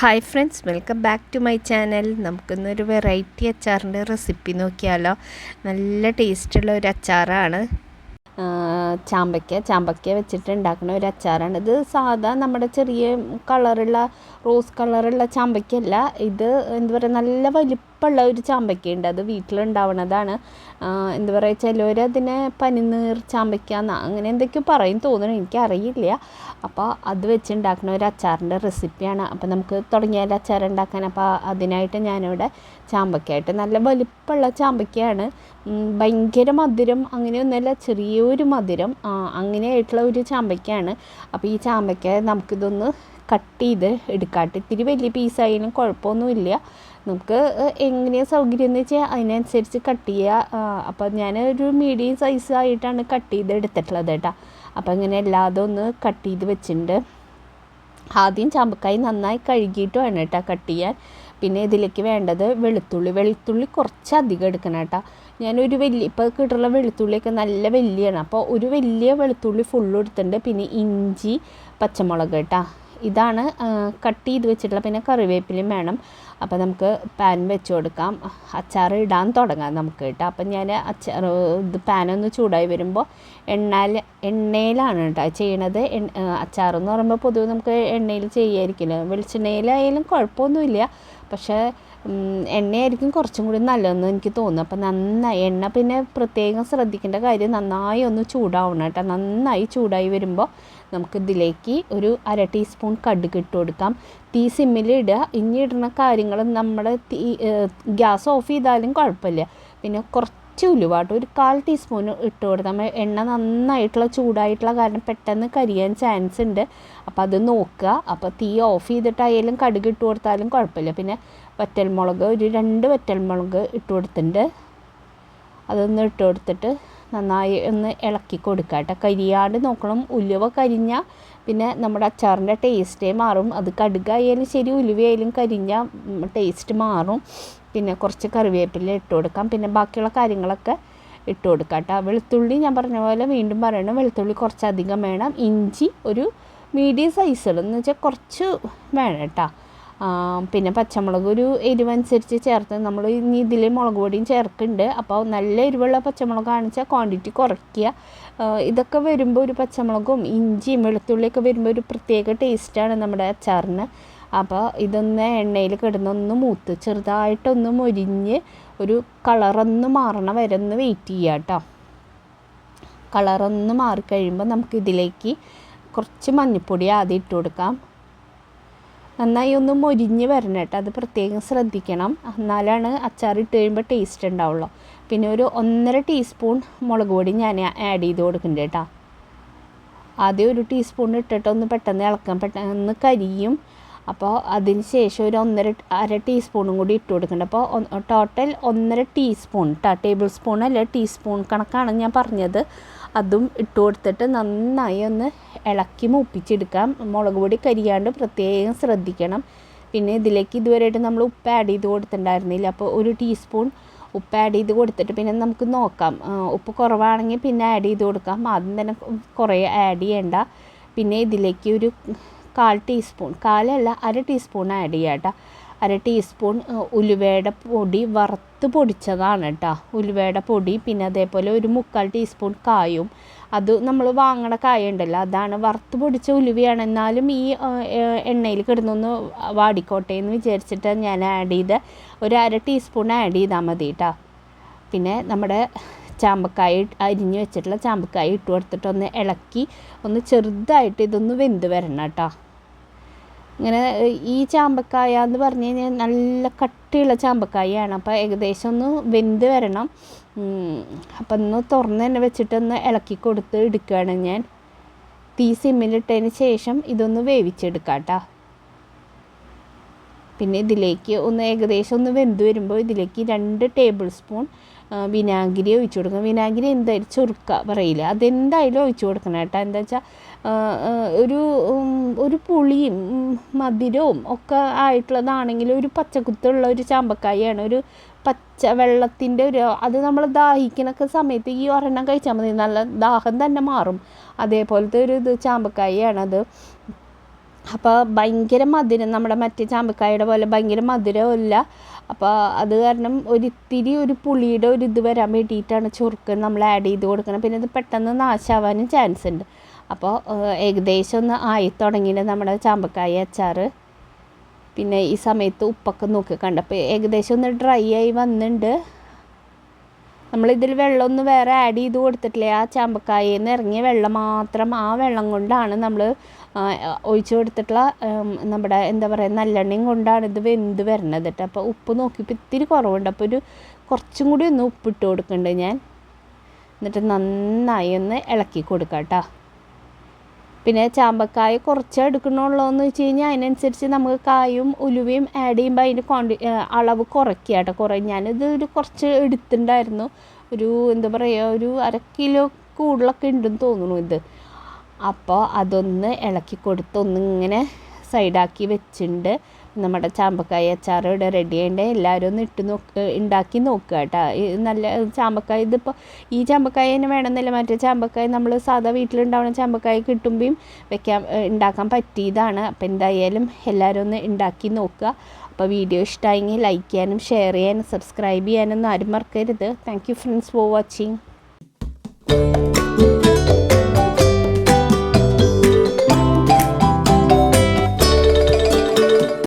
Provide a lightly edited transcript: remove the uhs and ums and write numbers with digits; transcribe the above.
Hi friends, welcome back to my channel. നമുക്കിന്നൊരു variety അച്ചാറിൻ്റെ recipe നോക്കിയാലോ. നല്ല ടേസ്റ്റുള്ള ഒരു അച്ചാറാണ്. ചാമ്പയ്ക്ക വെച്ചിട്ട് ഉണ്ടാക്കുന്ന ഒരു അച്ചാറാണ് ഇത്. സാധാ നമ്മുടെ ചെറിയ കളറുള്ള റോസ് കളറുള്ള ചാമ്പയ്ക്കല്ല ഇത്. എന്താ പറയുക, നല്ല വലിപ്പമുള്ള ഒരു ചാമ്പയ്ക്കയുണ്ട്. അത് വീട്ടിലുണ്ടാവുന്നതാണ്. എന്താ പറയുക, ചിലവർ അതിനെ പനിനീർ ചാമ്പയ്ക്ക അങ്ങനെ എന്തൊക്കെയോ പറയും തോന്നുന്നു, എനിക്കറിയില്ല. അപ്പോൾ അത് വെച്ചുണ്ടാക്കുന്ന ഒരു അച്ചാറിൻ്റെ റെസിപ്പിയാണ്. അപ്പോൾ നമുക്ക് തുടങ്ങിയാൽ അച്ചാർ ഉണ്ടാക്കാൻ. അപ്പോൾ അതിനായിട്ട് ഞാനിവിടെ ചാമ്പയ്ക്കായിട്ട് നല്ല വലിപ്പമുള്ള ചാമ്പയ്ക്കയാണ്. ഭയങ്കര മധുരം അങ്ങനെയൊന്നുമല്ല, ചെറിയൊരു മധുരം അങ്ങനെയായിട്ടുള്ള ഒരു ചാമ്പയ്ക്കയാണ്. അപ്പോൾ ഈ ചാമ്പയ്ക്ക നമുക്കിതൊന്ന് കട്ട് ചെയ്ത് എടുക്കാട്ട്. ഇത്തിരി വലിയ പീസായാലും കുഴപ്പമൊന്നുമില്ല. നമുക്ക് എങ്ങനെയാണ് സൗകര്യം എന്ന് വെച്ചാൽ അതിനനുസരിച്ച് കട്ട് ചെയ്യുക. അപ്പോൾ ഞാൻ ഒരു മീഡിയം സൈസായിട്ടാണ് കട്ട് ചെയ്ത് എടുത്തിട്ടുള്ളത് കേട്ടോ. അപ്പോൾ ഇങ്ങനെ എല്ലാതും ഒന്ന് കട്ട് ചെയ്ത് വെച്ചിട്ടുണ്ട്. ആദ്യം ചാമ്പക്കായി നന്നായി കഴുകിയിട്ട് വേണം കേട്ടോ കട്ട് ചെയ്യാൻ. പിന്നെ ഇതിലേക്ക് വേണ്ടത് വെളുത്തുള്ളി കുറച്ചധികം എടുക്കണം കേട്ടോ. ഞാനൊരു ഇപ്പോൾ കിട്ടുള്ള വെളുത്തുള്ളിയൊക്കെ നല്ല വലിയാണ്. അപ്പോൾ ഒരു വലിയ വെളുത്തുള്ളി ഫുള്ളും എടുത്തിട്ടുണ്ട്. പിന്നെ ഇഞ്ചി, പച്ചമുളക് കേട്ടോ, ഇതാണ് കട്ട് ചെയ്ത് വെച്ചിട്ടുള്ള. പിന്നെ കറിവേപ്പിലയും വേണം. അപ്പോൾ നമുക്ക് പാൻ വെച്ച് കൊടുക്കാം, അച്ചാർ ഇടാൻ തുടങ്ങാം നമുക്ക് കേട്ടോ. അപ്പം ഞാൻ പാനൊന്ന് ചൂടായി വരുമ്പോൾ എണ്ണയിലാണ് കേട്ടോ ചെയ്യണത്. അച്ചാറെന്ന് പറയുമ്പോൾ പൊതുവെ നമുക്ക് എണ്ണയിൽ ചെയ്യായിരിക്കില്ല. വെളിച്ചെണ്ണയിലായാലും കുഴപ്പമൊന്നുമില്ല, പക്ഷേ എണ്ണയായിരിക്കും കുറച്ചും കൂടി നല്ലതെന്ന് എനിക്ക് തോന്നുന്നു. അപ്പം നന്നായി എണ്ണ പിന്നെ പ്രത്യേകം ശ്രദ്ധിക്കേണ്ട കാര്യം, നന്നായി ഒന്ന് ചൂടാവണം കേട്ടോ. നന്നായി ചൂടായി വരുമ്പോൾ നമുക്കിതിലേക്ക് ഒരു 1/2 ടീസ്പൂൺ കടുക് ഇട്ട് കൊടുക്കാം. തീ സിമ്മിൽ ഇടുക. ഇനി ഇടുന്ന കാര്യങ്ങൾ നമ്മുടെ ഗ്യാസ് ഓഫ് ചെയ്താലും കുഴപ്പമില്ല. പിന്നെ കുറച്ച് ഉലുവാട്ടോ, ഒരു 1/4 ടീസ്പൂൺ ഇട്ട് കൊടുത്താൽ എണ്ണ നന്നായിട്ടുള്ള ചൂടായിട്ടുള്ള കാരണം പെട്ടെന്ന് കരിയാൻ ചാൻസ് ഉണ്ട്. അപ്പോൾ അത് നോക്കുക. അപ്പോൾ തീ ഓഫ് ചെയ്തിട്ടായാലും കടുക് ഇട്ട് കൊടുത്താലും കുഴപ്പമില്ല. പിന്നെ വറ്റൽമുളക് ഒരു 2 വറ്റൽമുളക് ഇട്ട് കൊടുത്തിട്ടുണ്ട്. അതൊന്ന് ഇട്ട് കൊടുത്തിട്ട് നന്നായി ഒന്ന് ഇളക്കി കൊടുക്കുക കേട്ടോ. കരിയാണ്ട് നോക്കണം. ഉലുവ കരിഞ്ഞാൽ പിന്നെ നമ്മുടെ അച്ചാറിൻ്റെ ടേസ്റ്റേ മാറും. അത് കടുകായാലും ശരി, ഉലുവയായാലും കരിഞ്ഞാൽ ടേസ്റ്റ് മാറും. പിന്നെ കുറച്ച് കറിവേപ്പില ഇട്ട് കൊടുക്കാം. പിന്നെ ബാക്കിയുള്ള കാര്യങ്ങളൊക്കെ ഇട്ട് കൊടുക്കാം കേട്ടോ. വെളുത്തുള്ളി ഞാൻ പറഞ്ഞ പോലെ വീണ്ടും പറയണം, വെളുത്തുള്ളി കുറച്ചധികം വേണം. ഇഞ്ചി ഒരു മീഡിയം സൈസുള്ള എന്ന് വെച്ചാൽ കുറച്ച് വേണം കേട്ടോ. പിന്നെ പച്ചമുളക് ഒരു എരിവനുസരിച്ച് ചേർത്ത് നമ്മൾ ഇനി ഇതിൽ മുളക് പൊടിയും ചേർക്കുന്നുണ്ട്. അപ്പോൾ നല്ല എരിവുള്ള പച്ചമുളകാണെന്ന് വെച്ചാൽ ക്വാണ്ടിറ്റി കുറയ്ക്കുക. ഇതൊക്കെ വരുമ്പോൾ ഒരു പച്ചമുളകും ഇഞ്ചിയും വെളുത്തുള്ളിയൊക്കെ വരുമ്പോൾ ഒരു പ്രത്യേക ടേസ്റ്റാണ് നമ്മുടെ അച്ചാറിന്. അപ്പോൾ ഇതൊന്ന് എണ്ണയിൽ കിടന്നൊന്ന് മൂത്ത് ചെറുതായിട്ടൊന്ന് മൊരിഞ്ഞ് ഒരു കളറൊന്ന് മാറണ വരെ ഒന്ന് വെയിറ്റ് ചെയ്യുക കേട്ടോ. കളറൊന്ന് മാറിക്കഴിയുമ്പോൾ നമുക്കിതിലേക്ക് കുറച്ച് മഞ്ഞൾപ്പൊടി ആദ്യം ഇട്ട് കൊടുക്കാം. നന്നായി ഒന്ന് മൊരിഞ്ഞ് വരണം കേട്ടോ, അത് പ്രത്യേകം ശ്രദ്ധിക്കണം. എന്നാലാണ് അച്ചാർ ഇട്ട് കഴിയുമ്പോൾ ടേസ്റ്റ് ഉണ്ടാവുള്ളൂ. പിന്നെ ഒരു 1.5 ടീസ്പൂൺ മുളക് പൊടി ഞാൻ ആഡ് ചെയ്ത് കൊടുക്കുന്നുണ്ട് കേട്ടോ. ആദ്യം 1 ടീസ്പൂൺ ഇട്ടിട്ട് ഒന്ന് പെട്ടെന്ന് ഇളക്കാം, പെട്ടെന്ന് കരിയും. അപ്പോൾ അതിന് ശേഷം ഒരു 1.5 ടീസ്പൂണും കൂടി ഇട്ട് കൊടുക്കുന്നുണ്ട്. അപ്പോൾ ടോട്ടൽ 1.5 ടീസ്പൂൺ ടേബിൾ സ്പൂൺ അല്ല, ടീസ്പൂൺ കണക്കാണ് ഞാൻ പറഞ്ഞത്. അതും ഇട്ട് കൊടുത്തിട്ട് നന്നായി ഒന്ന് ഇളക്കി മൂപ്പിച്ചെടുക്കാം. മുളക് പൊടി കരിയാണ്ട് പ്രത്യേകം ശ്രദ്ധിക്കണം. പിന്നെ ഇതിലേക്ക് ഇതുവരെയായിട്ട് നമ്മൾ ഉപ്പ് ആഡ് ചെയ്ത് കൊടുത്തിട്ടുണ്ടായിരുന്നില്ല. അപ്പോൾ 1 ടീസ്പൂൺ ഉപ്പ് ആഡ് ചെയ്ത് കൊടുത്തിട്ട് പിന്നെ നമുക്ക് നോക്കാം. ഉപ്പ് കുറവാണെങ്കിൽ പിന്നെ ആഡ് ചെയ്ത് കൊടുക്കാം. ആദ്യം തന്നെ കുറേ ആഡ് ചെയ്യേണ്ട. പിന്നെ ഇതിലേക്ക് ഒരു 1/4 ടീസ്പൂൺ, 1/4 ടീസ്പൂൺ ആഡ് ചെയ്യാം കേട്ടോ. 1/2 ടീസ്പൂൺ ഉലുവയുടെ പൊടി വറുത്ത് പൊടിച്ചതാണ് കേട്ടോ, ഉലുവയുടെ പൊടി. പിന്നെ അതേപോലെ ഒരു 1/4 ടീസ്പൂൺ കായും. അത് നമ്മൾ വാങ്ങണ കായ ഉണ്ടല്ലോ, അതാണ് വറുത്ത് പൊടിച്ച ഉലുവയാണ്. എന്നാലും ഈ എണ്ണയിൽ കിടന്നൊന്ന് വാടിക്കോട്ടെ എന്ന് വിചാരിച്ചിട്ട് ഞാൻ ആഡ് ചെയ്ത് ഒരു 1/2 ടീസ്പൂൺ ആഡ് ചെയ്താൽ മതി കേട്ടോ. പിന്നെ നമ്മുടെ ചാമ്പക്കായ അരിഞ്ഞ് വെച്ചിട്ടുള്ള ചാമ്പക്കായ ഇട്ട് കൊടുത്തിട്ടൊന്ന് ഇളക്കി ഒന്ന് ചെറുതായിട്ട് ഇതൊന്ന് വെന്ത് വരണം കേട്ടോ. ഇങ്ങനെ ഈ ചാമ്പക്കായ എന്ന് പറഞ്ഞു കഴിഞ്ഞാൽ നല്ല കട്ടിയുള്ള ചാമ്പക്കായാണ്. അപ്പോൾ ഏകദേശം ഒന്ന് വെന്ത് വരണം. അപ്പം ഒന്ന് തുറന്ന് തന്നെ വെച്ചിട്ടൊന്ന് ഇളക്കി കൊടുത്ത് എടുക്കുകയാണ് ഞാൻ. തീ സിമ്മിലിട്ടതിന് ശേഷം ഇതൊന്ന് വേവിച്ചെടുക്കാം കേട്ടോ. പിന്നെ ഇതിലേക്ക് ഒന്ന് ഏകദേശം ഒന്ന് വെന്ത് വരുമ്പോൾ ഇതിലേക്ക് 2 ടേബിൾ സ്പൂൺ വിനാഗിരി ഒഴിച്ചു കൊടുക്കണം. വിനാഗിരി എന്തായാലും ചുരുക്ക പറയില്ല, അതെന്തായാലും ഒഴിച്ചു കൊടുക്കണം കേട്ടോ. എന്താ വെച്ചാൽ ഒരു പുളിയും മധുരവും ഒക്കെ ആയിട്ടുള്ളതാണെങ്കിൽ ഒരു പച്ചക്കുത്തുള്ള ഒരു ചാമ്പക്കായാണ്. ഒരു പച്ച വെള്ളത്തിൻ്റെ അത് നമ്മൾ ദാഹിക്കണൊക്കെ സമയത്ത് ഈ ഒരെണ്ണം കഴിച്ചാൽ മതി, നല്ല ദാഹം തന്നെ മാറും. അതേപോലത്തെ ഇത് ചാമ്പക്കായാണത്. അപ്പോൾ ഭയങ്കര മധുരം, നമ്മുടെ മറ്റേ ചാമ്പക്കായുടെ പോലെ ഭയങ്കര മധുരമില്ല. അപ്പോൾ അത് കാരണം ഒരിത്തിരി ഒരു പുളിയുടെ ഒരു ഇത് വരാൻ വേണ്ടിയിട്ടാണ് ചുറുക്ക് നമ്മൾ ആഡ് ചെയ്ത് കൊടുക്കണം. പിന്നെ ഇത് പെട്ടെന്ന് നാശാവാനും ചാൻസ് ഉണ്ട്. അപ്പോൾ ഏകദേശം ഒന്ന് ആയി തുടങ്ങിയിട്ട് നമ്മുടെ ചാമ്പക്കായ അച്ചാർ. പിന്നെ ഈ സമയത്ത് ഉപ്പൊക്കെ നോക്കി കണ്ടപ്പോൾ ഏകദേശം ഒന്ന് ഡ്രൈ ആയി വന്നിട്ടുണ്ട്. നമ്മളിതിൽ വെള്ളമൊന്നും വേറെ ആഡ് ചെയ്ത് കൊടുത്തിട്ടില്ല. ആ ചാമ്പക്കായിൽ നിന്ന് ഇറങ്ങിയ വെള്ളം മാത്രം, ആ വെള്ളം കൊണ്ടാണ് നമ്മൾ ഒഴിച്ചു കൊടുത്തിട്ടുള്ള നമ്മുടെ എന്താ പറയുക നല്ലെണ്ണയും കൊണ്ടാണ് ഇത് വെന്ത് വരണത് കേട്ടോ. അപ്പോൾ ഉപ്പ് നോക്കിയപ്പോൾ ഇത്തിരി കുറവുണ്ട്. അപ്പോൾ കുറച്ചും കൂടി ഒന്ന് ഉപ്പിട്ട് കൊടുക്കുന്നുണ്ട് ഞാൻ. എന്നിട്ട് നന്നായി ഒന്ന് ഇളക്കി കൊടുക്കാം കേട്ടോ. പിന്നെ ചാമ്പക്കായ കുറച്ച് എടുക്കണുള്ളൂ എന്ന് വെച്ച് കഴിഞ്ഞാൽ അതിനനുസരിച്ച് നമുക്ക് കായും ഉലുവയും ആഡ് ചെയ്യുമ്പോൾ അതിൻ്റെ അളവ് കുറയ്ക്കുക കേട്ടോ. ഞാനിത് കുറച്ച് എടുത്തിട്ടുണ്ടായിരുന്നു. എന്താ പറയുക, ഒരു 1/2 കിലോ കൂടുതലൊക്കെ ഉണ്ടെന്ന് തോന്നുന്നു ഇത്. അപ്പോൾ അതൊന്ന് ഇളക്കി കൊടുത്ത് ഒന്നിങ്ങനെ സൈഡാക്കി വെച്ചിട്ടുണ്ട്. നമ്മുടെ ചാമ്പക്കായ അച്ചാർ ഇവിടെ റെഡി ആയിട്ട് എല്ലാവരും ഒന്ന് ഉണ്ടാക്കി നോക്കുക കേട്ടോ. നല്ല ചാമ്പക്കായ, ഇതിപ്പോൾ ഈ ചാമ്പക്കായ തന്നെ വേണമെന്നില്ല, മറ്റേ ചാമ്പക്കായ നമ്മൾ സാധാ വീട്ടിലുണ്ടാവുന്ന ചാമ്പക്കായ കിട്ടുമ്പോഴും ഉണ്ടാക്കാൻ പറ്റിയതാണ്. അപ്പോൾ എന്തായാലും എല്ലാവരും ഒന്ന് ഉണ്ടാക്കി നോക്കുക. അപ്പോൾ വീഡിയോ ഇഷ്ടമായെങ്കിൽ ലൈക്ക് ചെയ്യാനും ഷെയർ ചെയ്യാനും സബ്സ്ക്രൈബ് ചെയ്യാനൊന്നും ആരും മറക്കരുത്. Thank you friends for watching.